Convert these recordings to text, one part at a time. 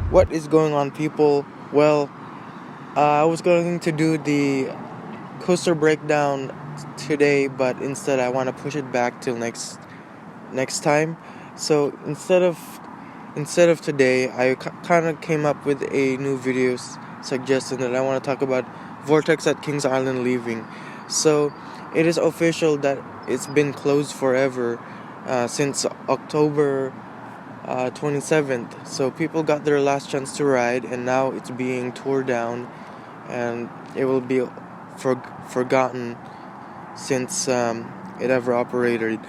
What is going on, people? Well, I was going to do the coaster breakdown today, but instead I want to push it back till next time. So instead of today, I kind of came up with a new video suggestion that I want to talk about Vortex at Kings Island leaving. So it is official that it's been closed forever since October 27th. So people got their last chance to ride, and now it's being tore down, and it will be forgotten since it ever operated.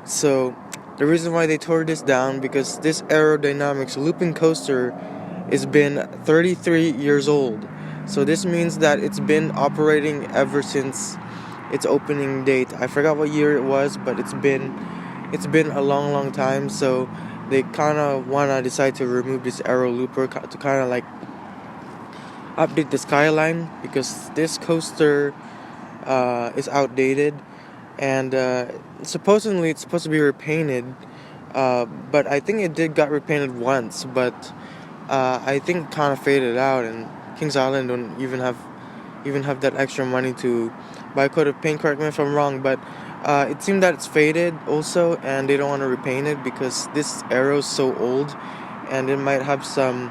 So the reason why they tore this down because this aerodynamics looping coaster has been 33 years old. So this means that it's been operating ever since its opening date. I forgot what year it was, but it's been a long time. So they kind of wanna decide to remove this aero looper to kind of like update the skyline because this coaster is outdated, and supposedly it's supposed to be repainted, but I think it did got repainted once, but I think kind of faded out, and Kings Island don't even have that extra money to buy a coat of paint. Correct me if I'm wrong, but it seemed that it's faded also, and they don't want to repaint it because this arrow's so old, and it might have some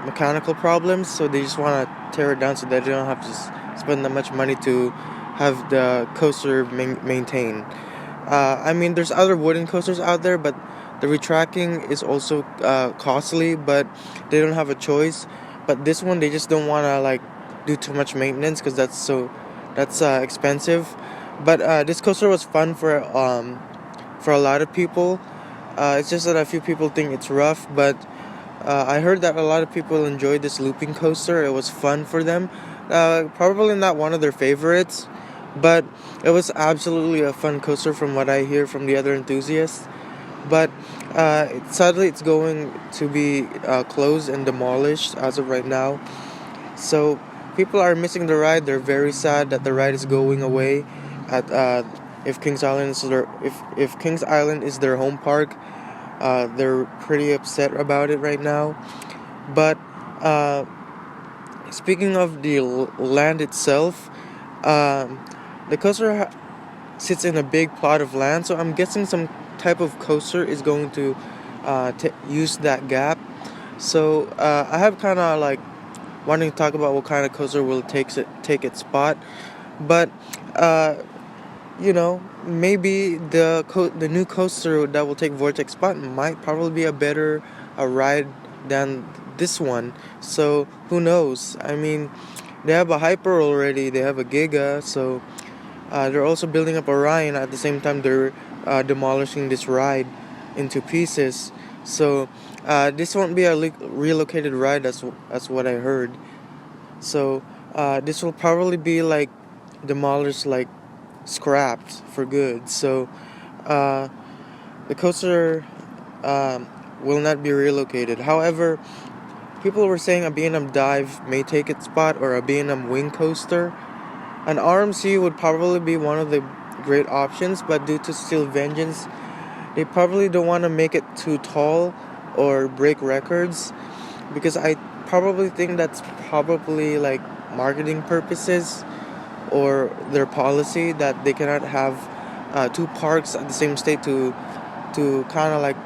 mechanical problems, so they just want to tear it down so that they don't have to spend that much money to have the coaster maintained. I mean, there's other wooden coasters out there, but the retracting is also costly, but they don't have a choice. But this one, they just don't want to like do too much maintenance because that's expensive. But this coaster was fun for a lot of people. It's just that a few people think it's rough, but I heard that a lot of people enjoyed this looping coaster. It was fun for them. Probably not one of their favorites, but it was absolutely a fun coaster from what I hear from the other enthusiasts. But sadly, it's going to be closed and demolished as of right now. So people are missing the ride. They're very sad that the ride is going away. At if Kings Island is if Kings Island is their home park, they're pretty upset about it right now. But speaking of the land itself, the coaster sits in a big plot of land, so I'm guessing some type of coaster is going to use that gap. So I have kind of like wanting to talk about what kind of coaster will take its spot, but maybe the new coaster that will take Vortex spot might probably be a better ride than this one. So who knows? I mean, they have a Hyper already. They have a Giga. So they're also building up Orion at the same time they're demolishing this ride into pieces. So this won't be a relocated ride. That's what I heard. So this will probably be like demolished, like scrapped for good. So the coaster will not be relocated. However, people were saying a B&M Dive may take its spot, or a B&M Wing Coaster. An RMC would probably be one of the great options, but due to Steel Vengeance, they probably don't want to make it too tall or break records, because I probably think that's probably like marketing purposes or their policy that they cannot have two parks at the same state to kind of like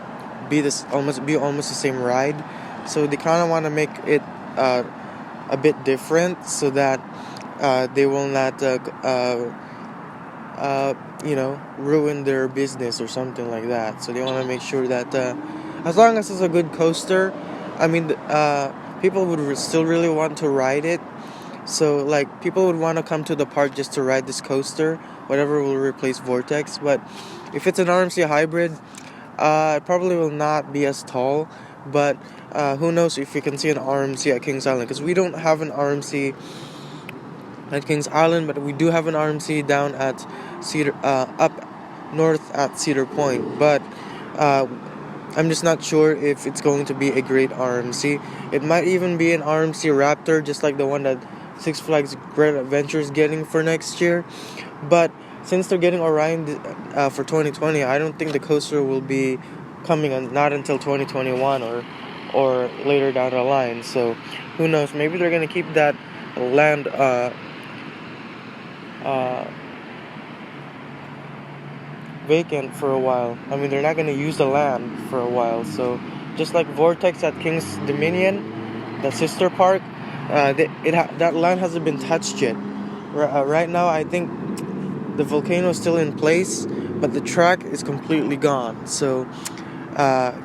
be almost the same ride. So they kind of want to make it a bit different so that they will not ruin their business or something like that. So they want to make sure that as long as it's a good coaster, I mean, people would still really want to ride it. So like people would want to come to the park just to ride this coaster, whatever will replace Vortex. But if it's an RMC hybrid, it probably will not be as tall. But who knows if you can see an RMC at Kings Island, because we don't have an RMC at Kings Island, but we do have an RMC down at up north at Cedar Point. But I'm just not sure if it's going to be a great RMC. It might even be an RMC Raptor, just like the one that Six Flags Great Adventure is getting for next year. But since they're getting Orion for 2020, I don't think the coaster will be coming not until 2021 or later down the line. So who knows? Maybe they're gonna keep that land uh, vacant for a while. I mean, they're not gonna use the land for a while. So just like Vortex at King's Dominion, the sister park, that land hasn't been touched yet. Right now, I think the volcano is still in place, but the track is completely gone. So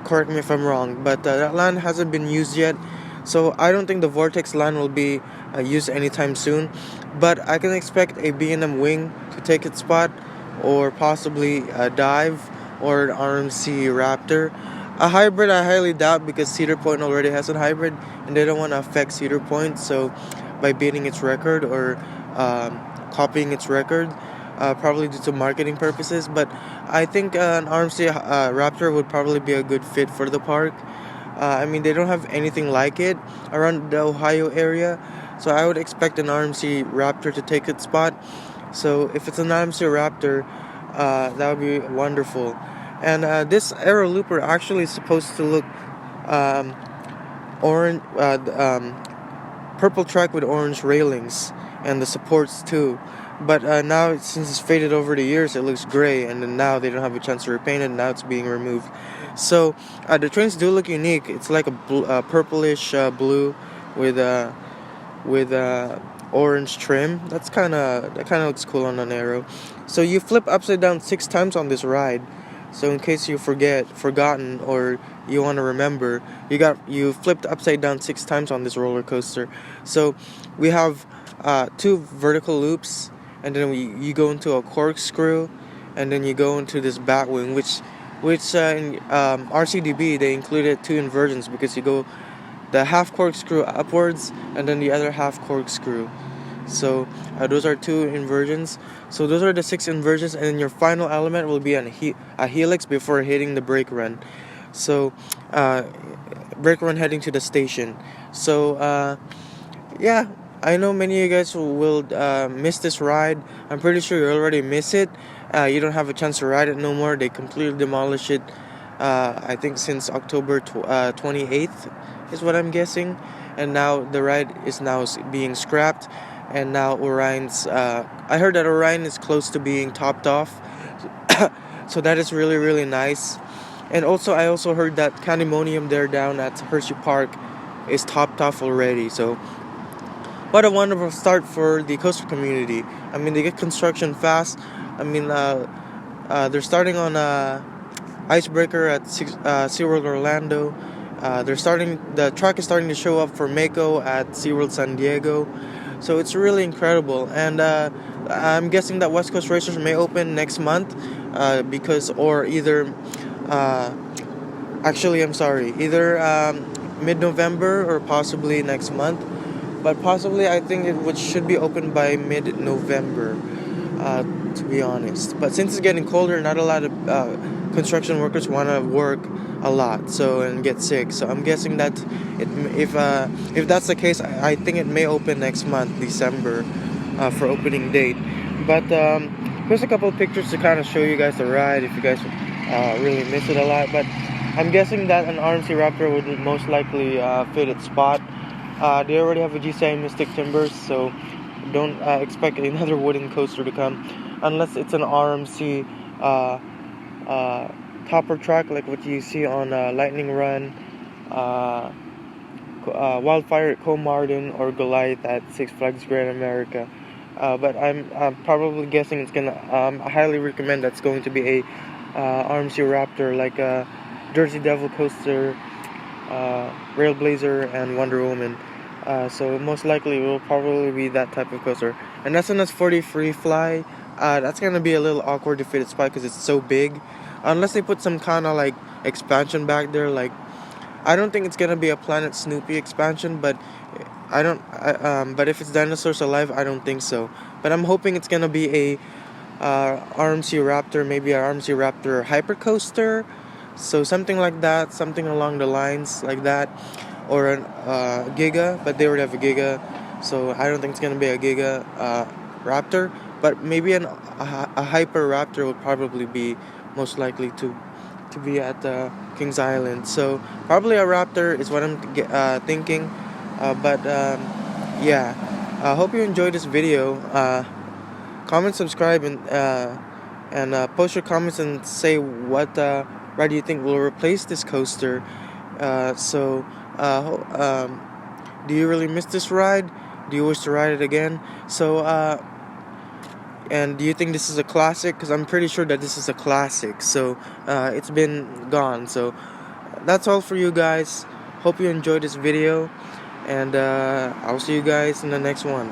correct me if I'm wrong, but that land hasn't been used yet. So I don't think the Vortex land will be used anytime soon. But I can expect a B&M wing to take its spot, or possibly a dive or an RMC Raptor. A hybrid I highly doubt, because Cedar Point already has a hybrid and they don't want to affect Cedar Point. So by beating its record or copying its record, probably due to marketing purposes. But I think an RMC Raptor would probably be a good fit for the park. I mean, they don't have anything like it around the Ohio area, so I would expect an RMC Raptor to take its spot. So if it's an RMC Raptor, that would be wonderful. And this Aero Looper actually is supposed to look um, orange, purple track with orange railings and the supports too. But now, since it's faded over the years, it looks gray, and then now they don't have a chance to repaint it. Now it's being removed. So the trains do look unique. It's like a purplish blue with orange trim. That kind of looks cool on an Aero. So you flip upside down 6 times on this ride. So in case you forgotten, or you want to remember, you flipped upside down 6 times on this roller coaster. So we have 2 vertical loops, and then you go into a corkscrew, and then you go into this bat wing, which in RCDB they included 2 inversions, because you go the half corkscrew upwards and then the other half corkscrew. So those are 2 inversions. So those are the 6 inversions, and then your final element will be a helix before hitting the brake run. So brake run heading to the station. So yeah, I know many of you guys will miss this ride. I'm pretty sure you already miss it. You don't have a chance to ride it no more. They completely demolished it. I think since October 28th is what I'm guessing. And now the ride is now being scrapped. And now Orion's, I heard that Orion is close to being topped off. So that is really, really nice. And also, I also heard that Candymonium there down at Hershey Park is topped off already. So what a wonderful start for the coaster community. I mean, they get construction fast. I mean, they're starting on Icebreaker at SeaWorld Orlando. The track is starting to show up for Mako at SeaWorld San Diego. So it's really incredible. And I'm guessing that West Coast Racers may open next month, either mid-November or possibly next month. But possibly, I think should be open by mid-November, to be honest. But since it's getting colder, not a lot of construction workers want to work a lot, and get sick. So I'm guessing that if that's the case, I think it may open next month, December, for opening date. But here's a couple of pictures to kind of show you guys the ride if you guys really miss it a lot. But I'm guessing that an RMC Raptor would most likely fit its spot. They already have a GCI Mystic Timbers, so don't expect another wooden coaster to come unless it's an RMC topper track like what you see on Lightning Run, Wildfire at Comartin, or Goliath at Six Flags Grand America. But I'm probably guessing it's gonna. I highly recommend that's going to be a RMC Raptor, like a Jersey Devil coaster, Railblazer, and Wonder Woman. So most likely it will probably be that type of coaster. And SNS 40 Free Fly, that's gonna be a little awkward to fit its spot because it's so big. Unless they put some kind of like expansion back there, like I don't think it's gonna be a Planet Snoopy expansion, but but if it's Dinosaurs Alive, I don't think so. But I'm hoping it's gonna be a RMC Raptor, maybe a RMC Raptor Hypercoaster, so something like that, something along the lines like that, or an Giga, but they already have a Giga, so I don't think it's gonna be a Giga Raptor, but maybe a Hyper Raptor would probably be most likely to to be at Kings Island. So probably a Raptor is what I'm thinking. But yeah, I hope you enjoyed this video. Comment, subscribe, and post your comments and say what ride do you think will replace this coaster. Do you really miss this ride? Do you wish to ride it again? And do you think this is a classic? Because I'm pretty sure that this is a classic. So it's been gone. So that's all for you guys. Hope you enjoyed this video, and I'll see you guys in the next one.